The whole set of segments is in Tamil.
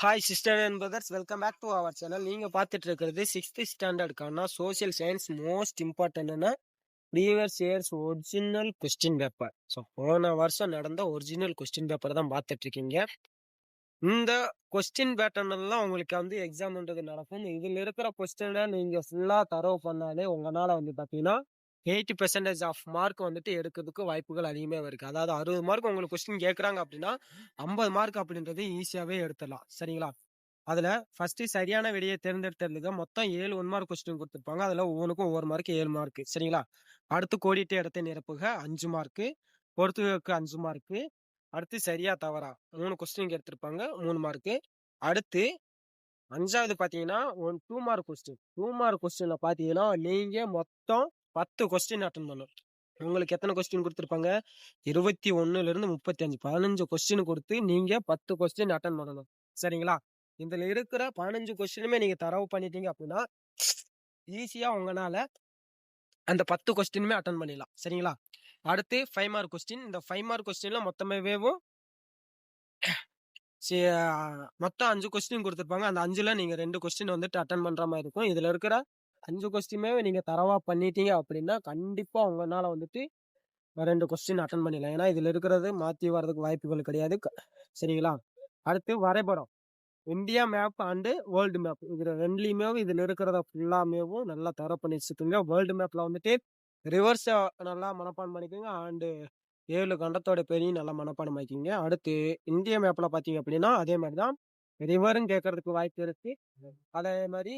Hi sister and brothers, welcome back to our channel. நீங்கள் பார்த்துட்டு இருக்கிறது 6th ஸ்டாண்டர்டுக்கான சோஷியல் சயின்ஸ் மோஸ்ட் இம்பார்ட்டன்ட்னா previous years original question paper. So போன வருஷம் நடந்த ஒரிஜினல் கொஸ்டின் பேப்பர் தான் பார்த்துட்டு இருக்கீங்க. இந்த கொஸ்டின் பேட்டர்னெல்லாம் உங்களுக்கு வந்து எக்ஸாம்ன்றது நடக்கும். இதில் இருக்கிற கொஸ்டினை நீங்கள் ஃபுல்லாக தரவு பண்ணாலே உங்களால் வந்து பார்த்தீங்கன்னா 80% ஆஃப் மார்க் வந்துட்டு எடுக்கிறதுக்கு வாய்ப்புகள் அதிகமாக இருக்குது. அதாவது 60 மார்க் உங்களுக்கு கொஸ்டின் கேட்குறாங்க அப்படின்னா 50 மார்க் அப்படின்றது ஈஸியாகவே எடுத்துடலாம். சரிங்களா? அதில் ஃபஸ்ட்டு சரியான விடையை தேர்ந்தெடுத்ததுக்கு மொத்தம் 7 1 மார்க் கொஸ்டின் கொடுத்துருப்பாங்க. அதில் ஒவ்வொன்றுக்கும் ஒவ்வொரு மார்க் 7 மார்க்கு. சரிங்களா? அடுத்து கோடிட்ட இடத்தை நிரப்புக 5 மார்க்கு, பொறுத்துக்கு 5 மார்க்கு, அடுத்து சரியா தவறா 3 கொஸ்டின் எடுத்திருப்பாங்க 3 மார்க்கு. அடுத்து 5வது பார்த்தீங்கன்னா 2 மார்க் கொஸ்டின். 2 மார்க் கொஸ்டினில் பார்த்தீங்கன்னா நீங்கள் மொத்தம் 10 கொஸ்டின் அட்டன் பண்ணணும். உங்களுக்கு எத்தனை கொஸ்டின் கொடுத்துருப்பாங்க? 21லேருந்து 35 15 கொஸ்டின் கொடுத்து நீங்கள் 10 கொஸ்டின் அட்டன் பண்ணணும். சரிங்களா? இதில் இருக்கிற 15 கொஸ்டினுமே நீங்கள் தரவு பண்ணிட்டீங்க அப்படின்னா ஈஸியாக உங்களால் அந்த 10 கொஸ்டினுமே அட்டன் பண்ணிடலாம். சரிங்களா? அடுத்து 5 மார்க் கொஸ்டின். இந்த 5 மார்க் கொஸ்டினில் மொத்தமாகவேவும் மொத்தம் 5 கொஸ்டின் கொடுத்துருப்பாங்க. அந்த 5ல் நீங்கள் 2 கொஸ்டின் வந்துட்டு அட்டன் பண்ணுற மாதிரி இருக்கும். இதில் இருக்கிற 5 கொஸ்டினுமே நீங்கள் தரவாக பண்ணிட்டீங்க அப்படின்னா கண்டிப்பாக உங்களால் வந்துட்டு 2 கொஸ்டின் அட்டன் பண்ணிடலாம். ஏன்னா இதில் இருக்கிறது மாற்றி வர்றதுக்கு வாய்ப்புகள் கிடையாது. சரிங்களா? அடுத்து வரைபடம். India map and world map இதில் ரெண்டுலேயுமே இதில் இருக்கிறத ஃபுல்லாமேவும் நல்லா தர பண்ணி வச்சுக்கோங்க. வேர்ல்டு மேப்பில் வந்துட்டு ரிவர்ஸை நல்லா மனப்பாடம் பண்ணிக்கோங்க. அண்டு 7 கண்டத்தோட பெரிய நல்லா மனப்பாடம் ஆக்கிங்க. அடுத்து இந்திய மேப்பில் பார்த்தீங்க அப்படின்னா அதே மாதிரி தான் ரிவரும் கேட்கறதுக்கு வாய்ப்பு இருக்கு. அதே மாதிரி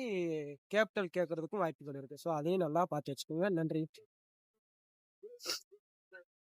கேபிட்டல் கேட்கறதுக்கும் வாய்ப்புகள் இருக்கு. ஸோ அதையும் நல்லா பார்த்து வச்சுக்கோங்க. நன்றி.